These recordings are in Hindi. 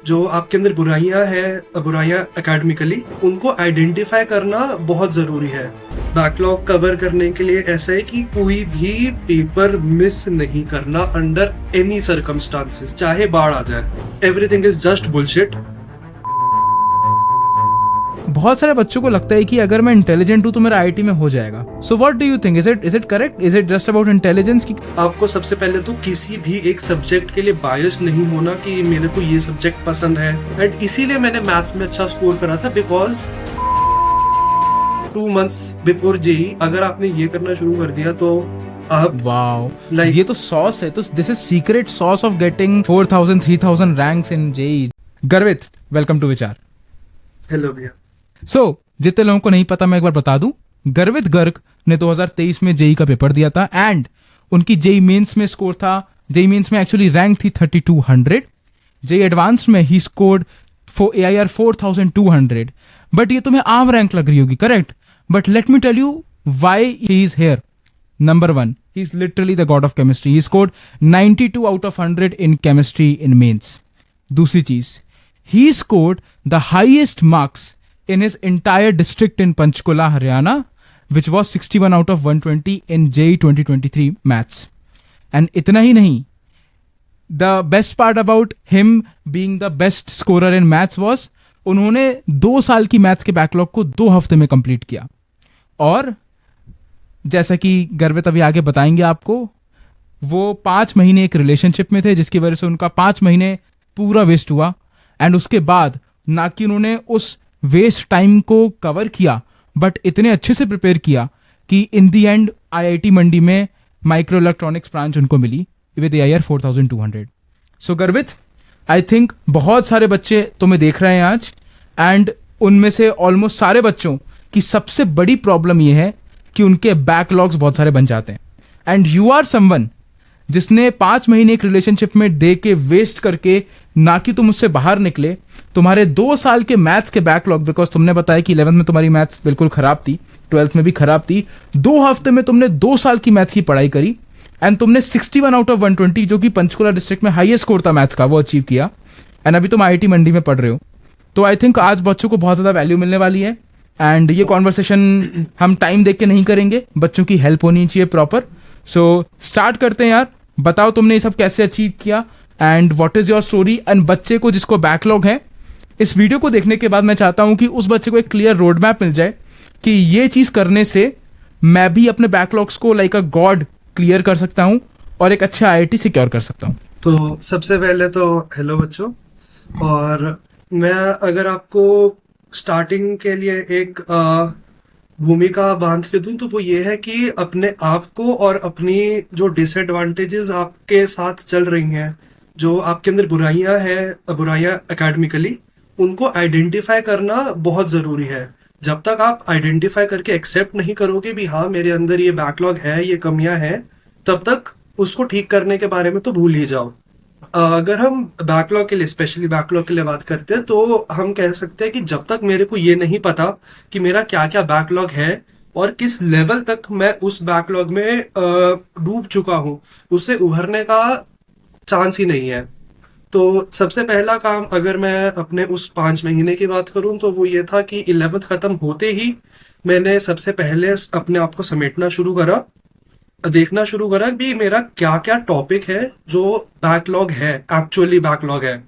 जो आपके अंदर बुराइयां एकेडमिकली, उनको आइडेंटिफाई करना बहुत जरूरी है। बैकलॉग कवर करने के लिए ऐसा है कि कोई भी पेपर मिस नहीं करना अंडर एनी सर्कमस्टांसेस, चाहे बाढ़ आ जाए। Everything is just bullshit. बहुत सारे बच्चों को लगता है कि अगर मैं इंटेलिजेंट हूं तो मेरा आईआईटी में हो जाएगा। So what do you think, is it correct, is it just about intelligence? की आपको सबसे पहले तो किसी भी एक सब्जेक्ट के लिए बायस नहीं होना कि मेरे को ये सब्जेक्ट पसंद है। एंड इसीलिए मैंने मैथ्स में अच्छा स्कोर करा था, बिकॉज 2 months बिफोर जेई अगर आपने ये करना शुरू कर दिया तो आप वाओ, like- ये तो सॉस है। तो this is secret sauce of getting 4000 3000 ranks in JEE. Garvit, welcome to Vichar. Hello भैया। सो जितने लोगों को नहीं पता मैं एक बार बता दूं, गर्वित गर्ग ने 2023 में जेई का पेपर दिया था एंड उनकी जेई मेंस में स्कोर था, जेई मेंस में एक्चुअली रैंक थी 3200। जेई एडवांस में ही स्कोर्ड AIR 4200। बट ये तुम्हें आम रैंक लग रही होगी, correct? But let me tell you why he is here. Number 1, he is literally the god of chemistry. He scored 92 out of 100 in chemistry in mains. दूसरी चीज, he scored the highest marks in his entire district in Panchkula, Haryana, which was 61 out of 120 in JEE 2023 maths. And इतना ही नहीं, the best part about him being the best scorer in maths was उन्होंने 2 साल की मैथ्स के बैकलॉग को 2 हफ्ते में कंप्लीट किया। और जैसा कि गर्वित अभी आगे बताएंगे आपको, वो 5 महीने एक रिलेशनशिप में थे जिसकी वजह से उनका 5 महीने पूरा वेस्ट हुआ। एंड उसके बाद ना कि उन्होंने उस वेस्ट टाइम को कवर किया, बट इतने अच्छे से प्रिपेयर किया कि इन दी एंड आईआईटी मंडी में माइक्रो इलेक्ट्रॉनिक्स ब्रांच उनको मिली विद AIR 4200। सो गर्वित, आई थिंक बहुत सारे बच्चे तुम्हें देख रहे हैं आज, एंड उनमें से ऑलमोस्ट सारे बच्चों की सबसे बड़ी प्रॉब्लम यह है कि उनके बैकलॉग्स बहुत सारे बन जाते हैं। एंड यू आर समवन जिसने 5 महीने एक रिलेशनशिप में दे के वेस्ट करके, ना कि तुम उससे बाहर निकले, तुम्हारे 2 साल के मैथ्स के बैकलॉग, बिकॉज तुमने बताया कि 11th में तुम्हारी मैथ्स बिल्कुल खराब थी, 12th में भी खराब थी, 2 हफ्ते में तुमने 2 साल की मैथ्स की पढ़ाई करी एंड तुमने 61 आउट ऑफ 120, जो कि पंचकुला डिस्ट्रिक्ट में हाईएस्ट स्कोर था मैथ्स का, वो अचीव किया। एंड अभी तुम आईआईटी मंडी में पढ़ रहे हो। तो आई थिंक आज बच्चों को बहुत ज्यादा वैल्यू मिलने वाली है। एंड ये कॉन्वर्सेशन हम टाइम देख के नहीं करेंगे, बच्चों की हेल्प होनी चाहिए प्रॉपर। सो स्टार्ट करते हैं यार। बताओ तुमने ये सब कैसे अचीव किया and what is your story. And बच्चे को जिसको बैकलॉग है, इस वीडियो को देखने के बाद मैं चाहता हूं कि उस बच्चे को एक क्लियर रोड मैप मिल जाए कि ये चीज करने से मैं भी अपने बैकलॉग्स को लाइक अ गॉड क्लियर कर सकता हूं और एक अच्छा आईआईटी सिक्योर कर सकता हूं। तो सबसे पहले तो हेलो बच्चों, और मैं अगर आपको स्टार्टिंग के लिए एक भूमिका बांध के दूं तो वो ये है कि अपने आप को और अपनी जो डिसएडवांटेजेस आपके साथ चल रही हैं, जो आपके अंदर बुराइयां एकेडमिकली, उनको आइडेंटिफाई करना बहुत ज़रूरी है। जब तक आप आइडेंटिफाई करके एक्सेप्ट नहीं करोगे भी हाँ मेरे अंदर ये बैकलॉग है, ये कमियां हैं, तब तक उसको ठीक करने के बारे में तो भूल ही जाओ। अगर हम बैकलॉग के लिए, स्पेशली बैकलॉग के लिए बात करते हैं, तो हम कह सकते हैं कि जब तक मेरे को ये नहीं पता कि मेरा क्या क्या बैकलॉग है और किस लेवल तक मैं उस बैकलॉग में डूब चुका हूँ, उससे उभरने का चांस ही नहीं है। तो सबसे पहला काम अगर मैं अपने उस 5 महीने की बात करूं तो वो ये था कि 11th खत्म होते ही मैंने सबसे पहले अपने आप को समेटना शुरू करा, देखना शुरू करा कि मेरा क्या क्या टॉपिक है जो बैकलॉग है, एक्चुअली बैकलॉग है,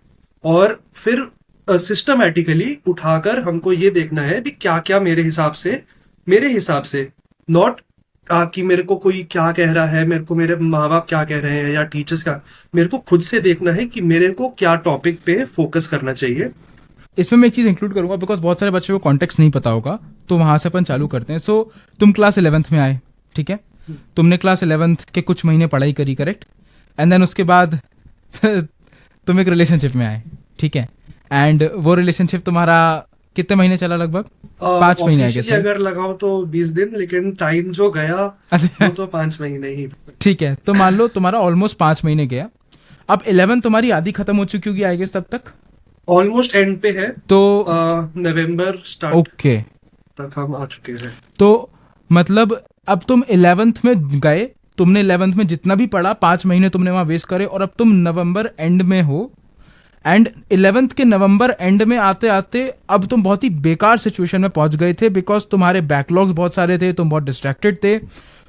और फिर सिस्टमैटिकली उठाकर हमको ये देखना है कि क्या क्या मेरे हिसाब से नॉट कि मेरे को कोई क्या कह रहा है, मेरे को मेरे माँ बाप क्या कह रहे हैं या टीचर्स का, मेरे को खुद से देखना है कि मेरे को क्या टॉपिक पे फोकस करना चाहिए। इसमें मैं एक चीज इंक्लूड करूंगा बिकॉज बहुत सारे बच्चों को कॉन्टेक्स्ट नहीं पता होगा, तो वहां से अपन चालू करते हैं। सो तुम क्लास 11th में आए, ठीक है? तुमने क्लास 11th के कुछ महीने पढ़ाई करी, करेक्ट? एंड देन उसके बाद तुम एक रिलेशनशिप में आए, ठीक है? एंड वो रिलेशनशिप तुम्हारा कितने महीने चला? लगभग 5 महीने। अगर लगाओ तो 20 दिन, लेकिन टाइम जो गया वो तो 5 महीने ही। ठीक है, तो मान लो तुम्हारा ऑलमोस्ट 5 महीने गया। अब 11 तुम्हारी आधी खत्म हो चुकी होगी आई गेस, तब तक ऑलमोस्ट एंड पे है, तो नवंबर स्टार्ट ओके तक हम आ चुके हैं। तो मतलब अब तुम 11th में गए, तुमने 11th में जितना भी पढ़ा 5 महीने तुमने वहां वेस्ट करे, और अब तुम नवंबर एंड में हो एंड 11th के नवंबर एंड में आते आते अब तुम बहुत ही बेकार सिचुएशन में पहुंच गए थे, बिकॉज तुम्हारे बैकलॉग्स बहुत सारे थे, तुम बहुत डिस्ट्रैक्टेड थे,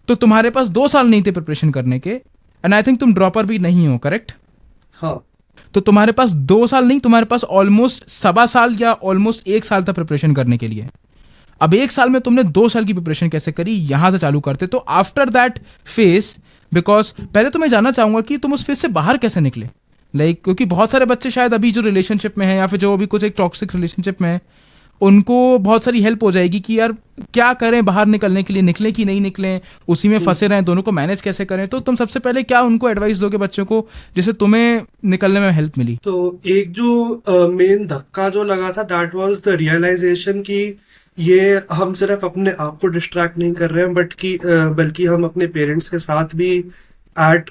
तो तुम्हारे पास 2 साल नहीं थे प्रिपरेशन करने के, एंड आई थिंक तुम ड्रॉपर भी नहीं हो, करेक्ट? हाँ। तो तुम्हारे पास 2 साल नहीं, तुम्हारे पास ऑलमोस्ट 1.25 साल या ऑलमोस्ट 1 साल था प्रिपरेशन करने के लिए। अब 1 साल में तुमने 2 साल की प्रिपरेशन कैसे करी, यहां से चालू करते। तो आफ्टर दैट फेस, बिकॉज पहले तो मैं जानना चाहूंगा कि तुम उस फेस से बाहर कैसे निकले, क्योंकि बहुत सारे बच्चे शायद अभी जो रिलेशनशिप में है या फिर जो अभी कुछ एक टॉक्सिक रिलेशनशिप में है, उनको बहुत सारी हेल्प हो जाएगी कि यार क्या करें बाहर निकलने के लिए, निकलें कि नहीं निकलें, उसी में फंसे रहें, दोनों को मैनेज कैसे करें। तो तुम सबसे पहले क्या उनको एडवाइस दोगे बच्चों को, जिससे तुम्हें निकलने में हेल्प मिली? तो एक जो मेन धक्का जो लगा था, दैट वाज द रियलाइजेशन कि ये हम सिर्फ अपने आप को डिस्ट्रैक्ट नहीं कर रहे हैं, बल्कि हम अपने पेरेंट्स के साथ भी एट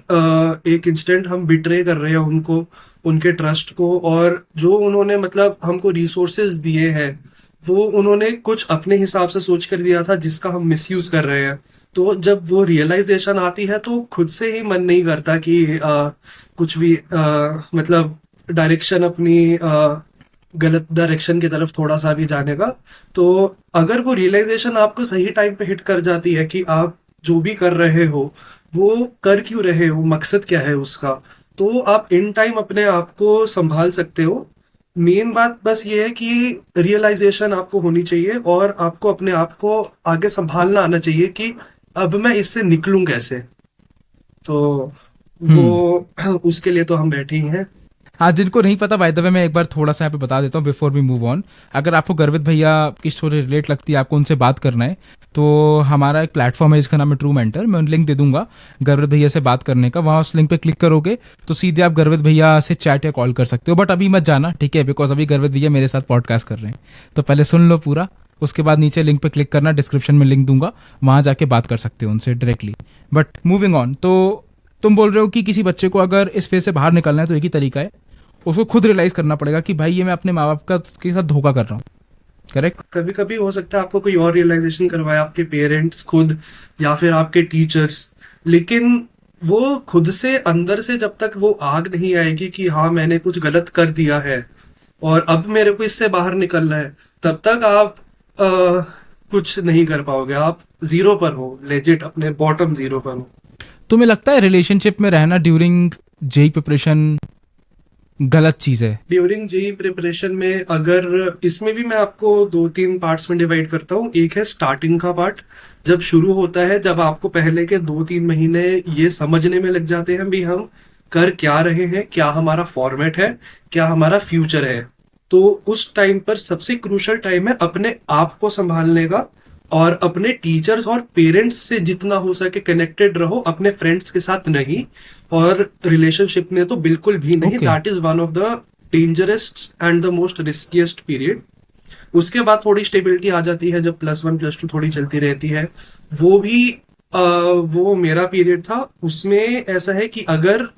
एक इंस्टेंट हम बिट्रे कर रहे हैं उनको, उनके ट्रस्ट को। और जो उन्होंने मतलब हमको रिसोर्सेज दिए हैं, वो उन्होंने कुछ अपने हिसाब से सोच कर दिया था जिसका हम मिसयूज कर रहे हैं। तो जब वो रियलाइजेशन आती है तो खुद से ही मन नहीं करता कि कुछ भी मतलब डायरेक्शन अपनी गलत डायरेक्शन की तरफ थोड़ा सा भी जाने का। तो अगर वो रियलाइजेशन आपको सही टाइम पे हिट कर जाती है कि आप जो भी कर रहे हो वो कर क्यों रहे हो, मकसद क्या है उसका, तो आप इन टाइम अपने आप को संभाल सकते हो। मेन बात बस ये है कि रियलाइजेशन आपको होनी चाहिए और आपको अपने आप को आगे संभालना आना चाहिए कि अब मैं इससे निकलूं कैसे। तो वो उसके लिए तो हम बैठे ही हैं। हाँ, जिनको नहीं पता, बाय द वे मैं एक बार थोड़ा सा यहाँ पे बता देता हूँ बिफोर वी मूव ऑन। अगर आपको गर्वित भैया की स्टोरी रिलेट लगती है, आपको उनसे बात करना है, तो हमारा एक प्लेटफॉर्म है जिसका नाम है ट्रू मेंटर, मैं लिंक दे दूंगा गर्वित भैया से बात करने का। वहाँ उस लिंक पे क्लिक करोगे तो सीधे आप गर्वित भैया से चैट या कॉल कर सकते हो, बट अभी मत जाना, ठीक है, बिकॉज अभी गर्वित भैया मेरे साथ पॉडकास्ट कर रहे हैं, तो पहले सुन लो पूरा, उसके बाद नीचे लिंक पे क्लिक करना, डिस्क्रिप्शन में लिंक दूंगा, वहाँ जाके बात कर सकते हो उनसे डायरेक्टली। बट मूविंग ऑन, तो तुम बोल रहे हो कि किसी बच्चे को अगर इस फेज से बाहर निकलना है तो एक ही तरीका है, उसको खुद रियलाइज करना पड़ेगा कि भाई ये मैं अपने माँ बाप का के साथ धोखा कर रहा हूँ, करेक्ट? कभी कभी हो सकता है आपको कोई और रियलाइजेशन करवाए, आपके पेरेंट्स खुद या फिर आपके टीचर्स, लेकिन वो खुद से अंदर से जब तक वो आग नहीं आएगी कि हाँ मैंने कुछ गलत कर दिया है और अब मेरे को इससे बाहर निकलना है, तब तक आप कुछ नहीं कर पाओगे। आप जीरो पर हो, लेजिट अपने बॉटम जीरो पर हो। तुम्हें लगता है रिलेशनशिप में रहना ड्यूरिंग जेई प्रिपरेशन गलत चीज है? ड्यूरिंग जेई प्रिपरेशन में, अगर इसमें भी मैं आपको 2-3 पार्ट्स में डिवाइड करता हूँ। एक है स्टार्टिंग का पार्ट, जब शुरू होता है, जब आपको पहले के 2-3 महीने ये समझने में लग जाते हैं भी हम कर क्या रहे हैं, क्या हमारा फॉर्मेट है, क्या हमारा फ्यूचर है। तो उस टाइम पर सबसे क्रूशल टाइम है अपने आप को संभालने का, और अपने टीचर्स और पेरेंट्स से जितना हो सके कनेक्टेड रहो, अपने फ्रेंड्स के साथ नहीं, और रिलेशनशिप में तो बिल्कुल भी नहीं। Okay. That is one of the dangerous and the most riskiest period. उसके बाद थोड़ी स्टेबिलिटी आ जाती है जब +1 +2 थोड़ी चलती रहती है। वो भी वो मेरा पीरियड था। उसमें ऐसा है कि अगर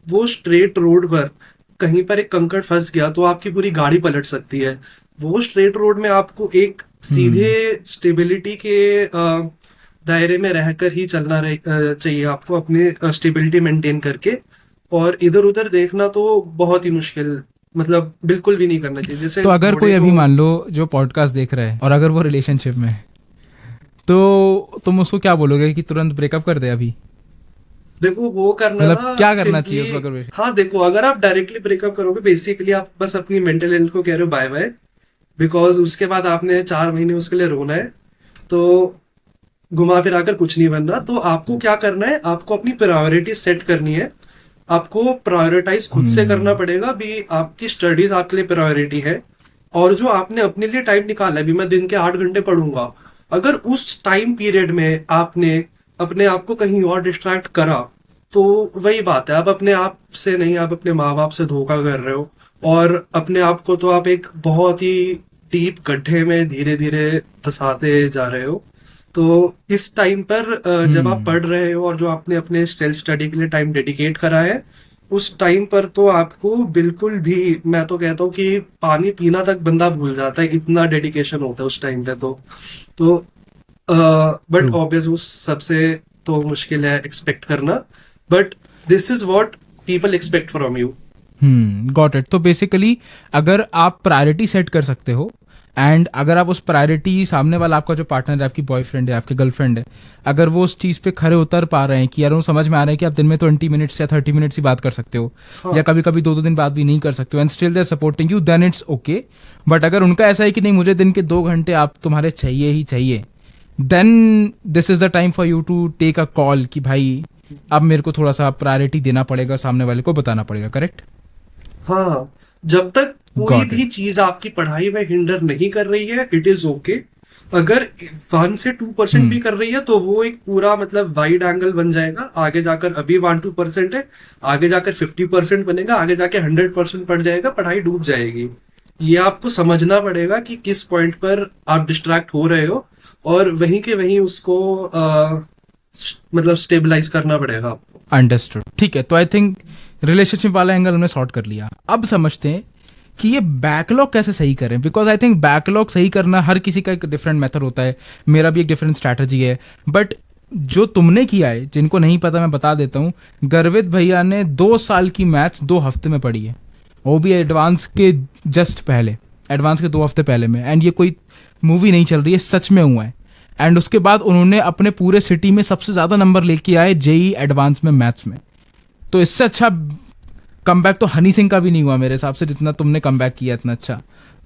वो स्ट्रेट रोड पर कहीं पर एक कंकड़ फंस गया तो आपकी पूरी गाड़ी पलट सकती है। वो स्ट्रेट रोड में आपको एक सीधे स्टेबिलिटी के दायरे में रहकर ही चलना चाहिए आपको, अपनी स्टेबिलिटी मेंटेन करके। और इधर उधर देखना तो बहुत ही मुश्किल, मतलब बिल्कुल भी नहीं करना चाहिए। जैसे तो अगर घोड़े कोई अभी को- मान लो जो पॉडकास्ट देख रहा है और अगर वो रिलेशनशिप में है, तो तुम उसको क्या बोलोगे कि तुरंत ब्रेकअप कर दे अभी? देखो वो करना मतलब ना, क्या करना simply- चाहिए उसको अगर हाँ देखो, अगर आप डायरेक्टली ब्रेकअप करोगे, बेसिकली आप बस अपनी मेंटल हेल्थ को कह रहे हो बाय बाय, बिकॉज उसके बाद आपने 4 महीने उसके लिए रोना है, तो घुमा फिरा कर कुछ नहीं बनना। तो आपको क्या करना है, आपको अपनी प्रायोरिटी सेट करनी है। आपको प्रायोरिटाइज खुद से करना पड़ेगा भी। आपकी स्टडीज आपके लिए प्रायोरिटी है, और जो आपने अपने लिए टाइम निकाला है, भी मैं दिन के 8 घंटे पढ़ूंगा, अगर उस टाइम पीरियड में आपने अपने आप को कहीं और डिस्ट्रैक्ट करा, तो वही बात है, आप अपने आप से नहीं, आप अपने माँ बाप से धोखा कर रहे हो। और अपने आप को तो आप एक बहुत ही डीप गड्ढे में धीरे धीरे धंसाते जा रहे हो। तो इस टाइम पर जब आप पढ़ रहे हो और जो आपने अपने सेल्फ स्टडी के लिए टाइम डेडिकेट करा है, उस टाइम पर तो आपको बिल्कुल भी, मैं तो कहता हूँ कि पानी पीना तक बंदा भूल जाता है, इतना डेडिकेशन होता है उस टाइम पे। तो बट ऑब्वियस उस सबसे तो मुश्किल है एक्सपेक्ट करना, but this is what people expect from you. Got it. तो बेसिकली अगर आप प्रायोरिटी सेट कर सकते हो एंड अगर आप उस प्रायोरिटी, सामने वाला आपका जो पार्टनर है, आपकी बॉयफ्रेंड है, आपकी गर्लफ्रेंड है, अगर वो उस चीज़ पे खरे उतर पा रहे हैं कि यार वो समझ में आ रहा है कि आप दिन में 20 मिनट्स या 30 मिनट्स ही बात कर सकते हो, हाँ। या कभी कभी 2-2 दिन बात भी नहीं कर सकते हो, and still they are supporting you, then it's okay. But अगर उनका ऐसा है कि नहीं, मुझे दिन के 2 घंटे आप तुम्हारे चाहिए ही चाहिए, then this is the time for you to take a call कि भाई अब मेरे को थोड़ा सा प्रायोरिटी देना पड़ेगा, सामने वाले को बताना पड़ेगा, करेक्ट? हाँ, जब तक कोई Got भी चीज आपकी पढ़ाई में हिंडर नहीं कर रही है, इट इज ओके। अगर 1 से 2% भी कर रही है तो वो एक पूरा मतलब वाइड एंगल बन जाएगा। आगे जाकर अभी 1-2% है, आगे जाकर 50% बनेगा, आगे जाके 100% पड़ जाएगा, पढ़ाई डूब जाएगी। ये आपको समझना पड़ेगा कि किस पॉइंट पर आप डिस्ट्रैक्ट हो रहे हो, और वहीं के वहीं उसको मतलब स्टेबलाइज करना पड़ेगा आपको। अंडरस्टूड, ठीक है। तो आई थिंक रिलेशनशिप वाला एंगल हमने सॉर्ट कर लिया। अब समझते हैं कि ये बैकलॉग कैसे सही करें, बिकॉज आई थिंक बैकलॉग सही करना हर किसी का एक डिफरेंट मेथड होता है, मेरा भी एक डिफरेंट स्ट्रैटेजी है। बट जो तुमने किया है, जिनको नहीं पता मैं बता देता हूँ, गर्वित भैया ने 2 साल की मैथ्स 2 हफ्ते में पढ़ी है, वो भी एडवांस के जस्ट पहले, एडवांस के 2 हफ्ते पहले में। एंड ये कोई मूवी नहीं चल रही है, सच में हुआ है। एंड उसके बाद उन्होंने अपने पूरे सिटी में सबसे ज्यादा नंबर लेके आए जेई एडवांस में मैथ्स में। तो इससे अच्छा कमबैक तो हनी सिंह का भी नहीं हुआ मेरे हिसाब से, जितना तुमने कमबैक किया इतना अच्छा।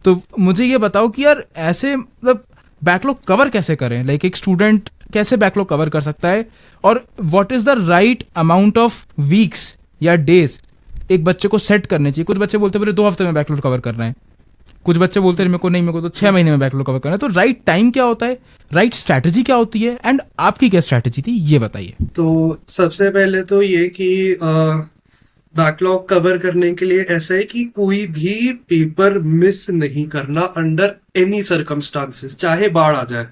तो मुझे ये बताओ कि यार ऐसे मतलब बैकलॉग कवर कैसे करें, लाइक एक स्टूडेंट कैसे बैकलॉग कवर कर सकता है, और what is the right amount of weeks या डेज एक बच्चे को सेट करने चाहिए। कुछ बच्चे बोलते हैं मेरे 2 हफ्ते में बैकलॉग कवर करना है, कुछ बच्चे बोलते हैं मेरे को नहीं, मेरे को तो 6 महीने में बैकलॉग कवर करना है। तो राइट टाइम क्या होता है, राइट स्ट्रैटेजी क्या होती है, एंड आपकी क्या स्ट्रैटेजी थी, ये बताइए। तो सबसे पहले तो ये कि बैकलॉग कवर करने के लिए ऐसा है कि कोई भी पेपर मिस नहीं करना अंडर एनी सर्कमस्टांसेस, चाहे बाढ़ आ जाए।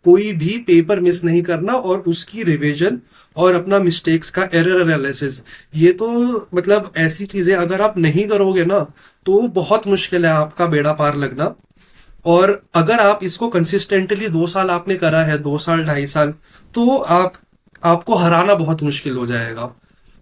कोई भी पेपर मिस नहीं करना, और उसकी रिवीजन और अपना मिस्टेक्स का एरर एनालिसिस, ये तो मतलब ऐसी चीजें अगर आप नहीं करोगे ना तो बहुत मुश्किल है आपका बेड़ा पार लगना। और अगर आप इसको कंसिस्टेंटली 2 साल आपने करा है, 2 साल 2.5 साल, तो आपको हराना बहुत मुश्किल हो जाएगा।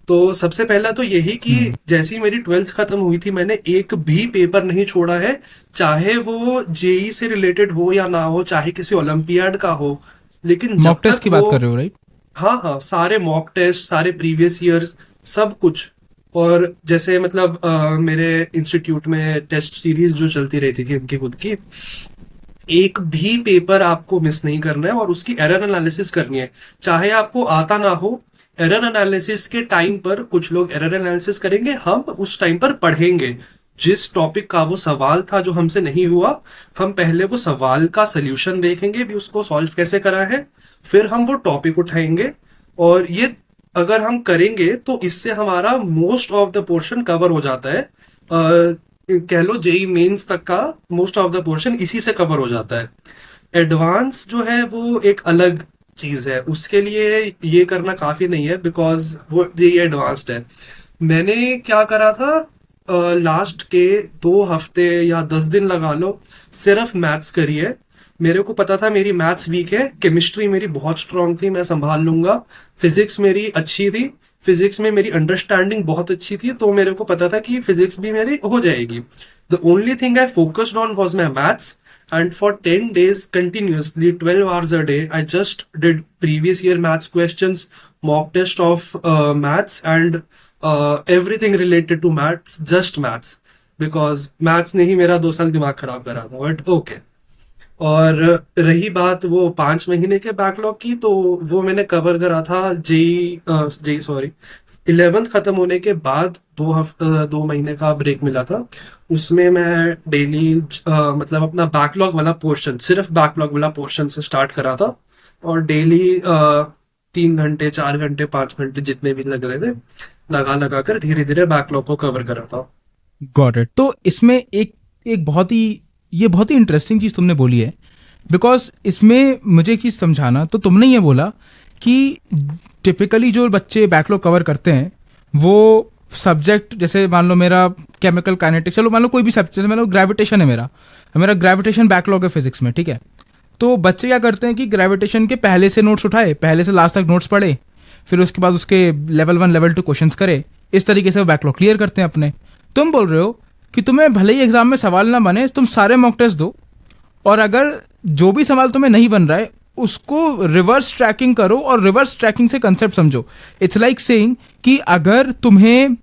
तो सबसे पहला तो यही कि जैसे ही मेरी 12th खत्म हुई थी, मैंने एक भी पेपर नहीं छोड़ा है, चाहे वो जेई से रिलेटेड हो या ना हो, चाहे किसी ओलंपियाड का हो। लेकिन जब मॉक टेस्ट तक की बात वो, कर रहे हो, राइट? हाँ हाँ, सारे मॉक टेस्ट, सारे प्रीवियस ईयर्स, सब कुछ। और जैसे मतलब मेरे इंस्टीट्यूट में टेस्ट सीरीज जो चलती रहती थी उनकी खुद की, एक भी पेपर आपको मिस नहीं करना है, और उसकी एरर एनालिसिस करनी है, चाहे आपको आता ना हो। एरर एनालिसिस के टाइम पर कुछ लोग एरर एनालिसिस करेंगे, हम उस टाइम पर पढ़ेंगे जिस टॉपिक का वो सवाल था जो हमसे नहीं हुआ, हम पहले वो सवाल का सल्यूशन देखेंगे भी, उसको सॉल्व कैसे करा है, फिर हम वो टॉपिक उठाएंगे। और ये अगर हम करेंगे तो इससे हमारा most of the portion cover हो जाता है। कह लो जेई मेंस तक का मोस्ट ऑफ द पोर्शन इसी से कवर हो जाता है। एडवांस जो है वो एक अलग चीज है, उसके लिए ये करना काफी नहीं है, बिकॉज वो जेई एडवांस्ड है। मैंने क्या करा था, लास्ट के 2 हफ्ते या 10 दिन लगा लो, सिर्फ मैथ्स करी है। मेरे को पता था मेरी मैथ्स वीक है, केमिस्ट्री मेरी बहुत स्ट्रांग थी, मैं संभाल लूंगा। फिजिक्स मेरी अच्छी थी, फिजिक्स में मेरी अंडरस्टैंडिंग बहुत अच्छी थी, तो मेरे को पता था कि फिजिक्स भी मेरी हो जाएगी। The only thing I focused on was my maths, and for 10 days continuously, 12 hours a day, I just did previous year maths questions, mock test of maths, and everything related to maths, just maths, because maths ने ही मेरा 2 साल दिमाग खराब करा था, बट ओके। और रही बात वो 5 महीने के बैकलॉग की, तो वो मैंने कवर करा था जेई सॉरी 11th खत्म होने के बाद 2 महीने का ब्रेक मिला था। उसमें मैं डेली मतलब अपना बैकलॉग वाला पोर्शन, सिर्फ बैकलॉग वाला पोर्शन से स्टार्ट करा था, और डेली 3 घंटे 4 घंटे 5 घंटे जितने भी लग रहे थे लगा कर धीरे धीरे बैकलॉग को कवर करा था। Got it. तो इसमें एक बहुत ही इंटरेस्टिंग चीज तुमने बोली है, बिकॉज इसमें मुझे एक चीज समझाना। तो तुमने ये बोला कि टिपिकली जो बच्चे बैकलॉग कवर करते हैं वो सब्जेक्ट, जैसे मान लो मेरा केमिकल काइनेटिक्स, चलो मान लो कोई भी सब्जेक्ट, मान लो ग्रेविटेशन है, मेरा ग्रेविटेशन बैकलॉग है फिजिक्स में, ठीक है। तो बच्चे क्या करते हैं कि ग्रेविटेशन के पहले से नोट्स उठाए, पहले से लास्ट तक नोट्स पढ़े, फिर उसके बाद उसके लेवल 1 लेवल 2 क्वेश्चंस करे, इस तरीके से वो बैकलॉग क्लियर करते हैं अपने। तुम बोल रहे हो कि तुम्हें भले ही एग्जाम में सवाल ना बने, तुम सारे मॉक टेस्ट दो, और अगर जो भी सवाल तुम्हें नहीं बन रहा है उसको रिवर्स ट्रैकिंग करो, और रिवर्स ट्रैकिंग से कंसेप्ट समझो. इट्स लाइक सेइंग कि अगर तुम्हें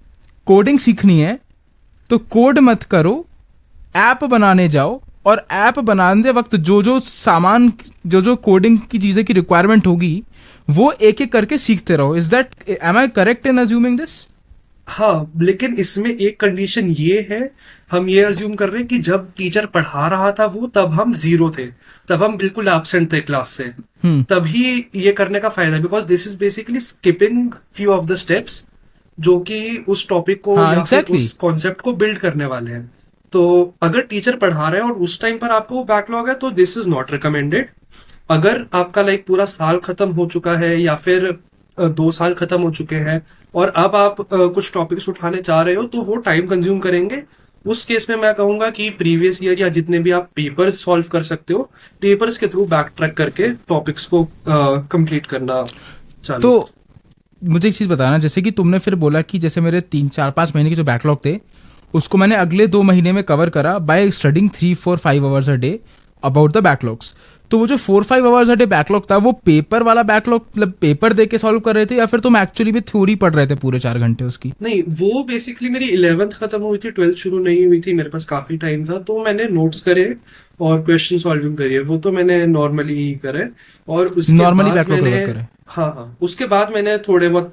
कोडिंग सीखनी है तो कोड मत करो, ऐप बनाने जाओ, और ऐप बनाने वक्त जो जो सामान, जो जो कोडिंग की चीजें की रिक्वायरमेंट होगी वो एक एक करके सीखते रहो. Is that, am I correct in assuming this? हाँ, लेकिन इसमें एक कंडीशन ये है, हम ये अज्यूम कर रहे हैं कि जब टीचर पढ़ा रहा था वो, तब हम जीरो थे, तब हम बिल्कुल एब्सेंट थे क्लास से. तभी ये करने का फायदा, because this is basically skipping few of the steps जो कि उस टॉपिक को हाँ या फिर एग्जैक्टली. उस कॉन्सेप्ट को बिल्ड करने वाले हैं. तो अगर टीचर पढ़ा रहे हैं और उस टाइम पर आपको बैकलॉग है तो दिस इज नॉट रिकमेंडेड. अगर आपका लाइक पूरा साल खत्म हो चुका है या फिर 2 साल खत्म हो चुके हैं और अब आप कुछ टॉपिक्स उठाने चाह रहे हो तो वो टाइम कंज्यूम करेंगे. उस केस में मैं कहूंगा कि प्रीवियस ईयर या जितने भी आप पेपर्स सॉल्व कर सकते हो, पेपर्स के थ्रू बैक ट्रैक करके टॉपिक्स को कंप्लीट करना चालू. तो मुझे एक चीज बताना, जैसे कि तुमने फिर बोला कि जैसे मेरे 3 4 5 महीने के जो बैकलॉग थे उसको मैंने अगले 2 महीने में कवर करा by studying 3 4 5 hours a day about the backlogs. तो वो जो 4 5 आवर्स अ डे बैकलॉग था वो पेपर वाला बैकलॉग, मतलब पेपर दे के सॉल्व कर रहे थे, या फिर तुम एक्चुअली भी थ्योरी पढ़ रहे थे पूरे 4 घंटे उसकी? नहीं, वो बेसिकली मेरी 11th खत्म हुई थी, 12th शुरू नहीं हुई थी, मेरे पास काफी टाइम था, तो मैंने नोट्स करे और क्वेश्चन सॉल्विंग करी है, वो तो मैंने नॉर्मली ही करे. और उसके नॉर्मली बाद बैकलॉग मैंने, कवर करे? हाँ हाँ, उसके बाद मैंने थोड़े बहुत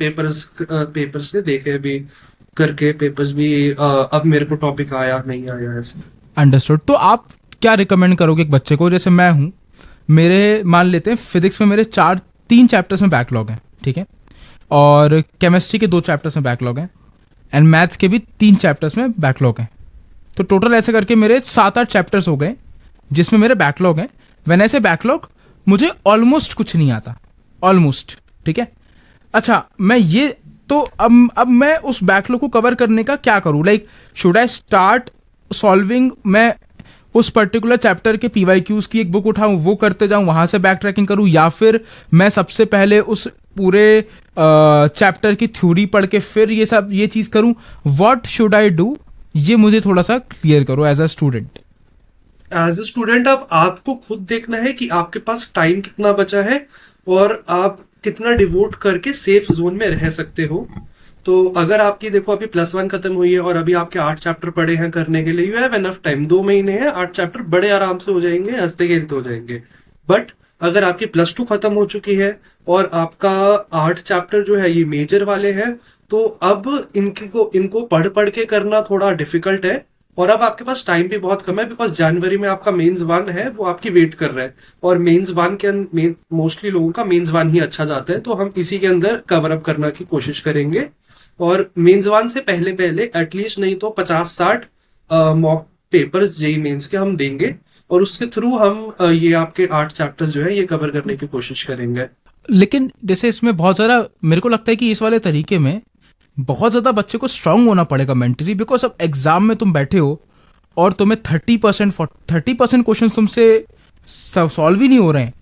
पेपर्स से देखे भी, करके पेपर्स भी अब मेरे को टॉपिक आया नहीं आया ऐसे. अंडरस्टूड. तो आप क्या रिकमेंड करोगे एक बच्चे को? जैसे मैं हूँ, मेरे मान लेते हैं फिजिक्स में मेरे 3 चैप्टर्स में बैकलॉग हैं, ठीक है, और केमिस्ट्री के 2 चैप्टर्स में बैकलॉग हैं, एंड मैथ्स के भी 3 चैप्टर्स में बैकलॉग हैं. तो टोटल ऐसे करके मेरे 7 8 चैप्टर्स हो गए जिसमें मेरे बैकलॉग हैं. वैन ऐसे बैकलॉग मुझे ऑलमोस्ट कुछ नहीं आता, ऑलमोस्ट, ठीक है. अच्छा, मैं ये तो अब मैं उस बैकलॉग को कवर करने का क्या करूं? Like should I start solving, मैं उस पर्टिकुलर चैप्टर के पीवाईक्यूज की एक बुक उठाऊं, वो करते जाऊं, वहां से बैक ट्रैकिंग करूं, या फिर मैं सबसे पहले उस पूरे चैप्टर की थ्योरी पढ़ के फिर ये चीज करूं? What should I do? ये मुझे थोड़ा सा क्लियर करो as a student. As a student अब आपको खुद देखना है कि आपके पास टाइम कितना बचा है और आप कितना डिवोट करके सेफ जोन में रह सकते हो. तो अगर आपकी देखो अभी +1 खत्म हुई है और अभी आपके 8 चैप्टर पड़े हैं करने के लिए, यू हैव एनफ टाइम, 2 महीने हैं, 8 चैप्टर बड़े आराम से हो जाएंगे, हंसते खेलते हो जाएंगे. बट अगर आपकी +2 खत्म हो चुकी है और आपका 8 चैप्टर जो है ये मेजर वाले हैं, तो अब इनको पढ़ पढ़ के करना थोड़ा डिफिकल्ट है. और अब आपके पास टाइम भी बहुत कम है, बिकॉज जनवरी में आपका मेंस 1 है, वो आपकी वेट कर रहा है, और मेंस 1 के मोस्टली लोगों का मेंस 1 ही अच्छा जाता है, तो हम इसी के अंदर कवर अप करने की कोशिश करेंगे. और मेंस 1 से पहले पहले एटलीस्ट नहीं तो 50 60 मॉक पेपर्स जेई मेंस के हम देंगे, और उसके थ्रू हम ये आपके 8 चैप्टर्स जो है ये कवर करने की कोशिश करेंगे. लेकिन जैसे इसमें बहुत ज़्यादा मेरे को लगता है कि इस वाले तरीके में बहुत ज़्यादा बच्चे को स्ट्रांग होना पड़ेगा मेंटली, बिकॉज अब एग्जाम में तुम बैठे हो और तुम्हें 30% क्वेश्चन तुमसे सॉल्व ही नहीं हो रहे हैं,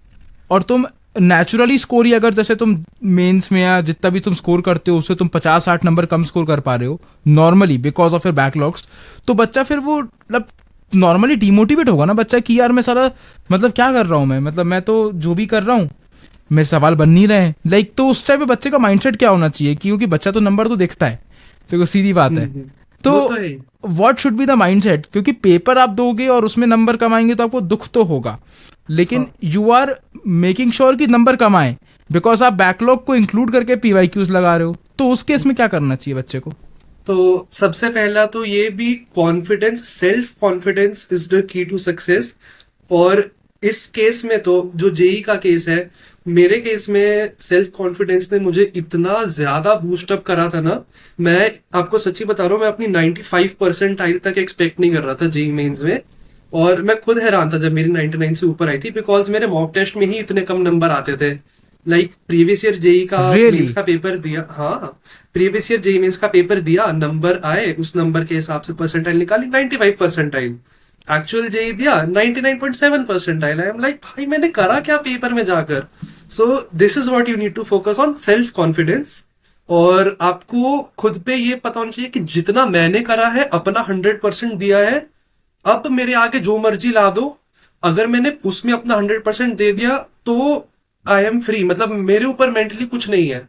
और तुम नेचुरली स्कोर ही, अगर जैसे तुम मेंस में या जितना भी तुम स्कोर करते हो उससे तुम 50 60 नंबर कम स्कोर कर पा रहे हो normally because of your backlogs, तो बच्चा फिर वो मतलब नॉर्मली डिमोटिवेट होगा ना बच्चा कि यार मैं सारा मतलब क्या कर रहा हूँ मैं, मतलब मैं तो जो भी कर रहा हूँ मेरे सवाल बन नहीं रहे हैं. लाइक तो उस टाइम पे बच्चे का माइंडसेट क्या होना चाहिए? क्योंकि बच्चा तो नंबर तो देखता है, तो सीधी बात है. तो वो तो है ही. What should be the mindset? क्योंकि पेपर आप दोगे और उसमें नंबर कमाएंगे तो आपको दुख तो होगा, लेकिन यू आर मेकिंग श्योर कि नंबर कमाएं बिकॉज आप बैकलॉग को इंक्लूड करके पीवाईक्यूज लगा रहे हो. तो उस केस में क्या करना चाहिए बच्चे को? तो सबसे पहला तो ये भी confidence, self confidence is the key to success. और इस केस में तो जो जेई का केस है, मेरे केस में सेल्फ कॉन्फिडेंस ने मुझे इतना ज्यादा बूस्ट अप करा था ना, मैं आपको सच्ची बता रहा हूँ, मैं अपनी 95 परसेंटाइल तक एक्सपेक्ट नहीं कर रहा था जेई मेंस में, और मैं खुद हैरान था जब मेरी 99 से ऊपर आई थी, बिकॉज मेरे मॉक टेस्ट में ही इतने कम नंबर आते थे. लाइक प्रीवियस ईयर जेई का Really? मेंस का पेपर दिया, हाँ प्रीवियस ईयर जेई मेंस का पेपर दिया, नंबर आए, उस नंबर के हिसाब से परसेंटाइल निकाली 95 परसेंटाइल. एक्चुअल जेई दिया 99.7 परसेंटाइल. आई एम लाइक भाई मैंने करा क्या पेपर में जाकर. So this is what you need to focus on, self confidence. और आपको खुद पे ये पता होना चाहिए कि जितना मैंने करा है अपना 100% दिया है, अब मेरे आगे जो मर्जी ला दो, अगर मैंने उसमें अपना 100% दे दिया तो आई एम फ्री, मतलब मेरे ऊपर मेंटली कुछ नहीं है।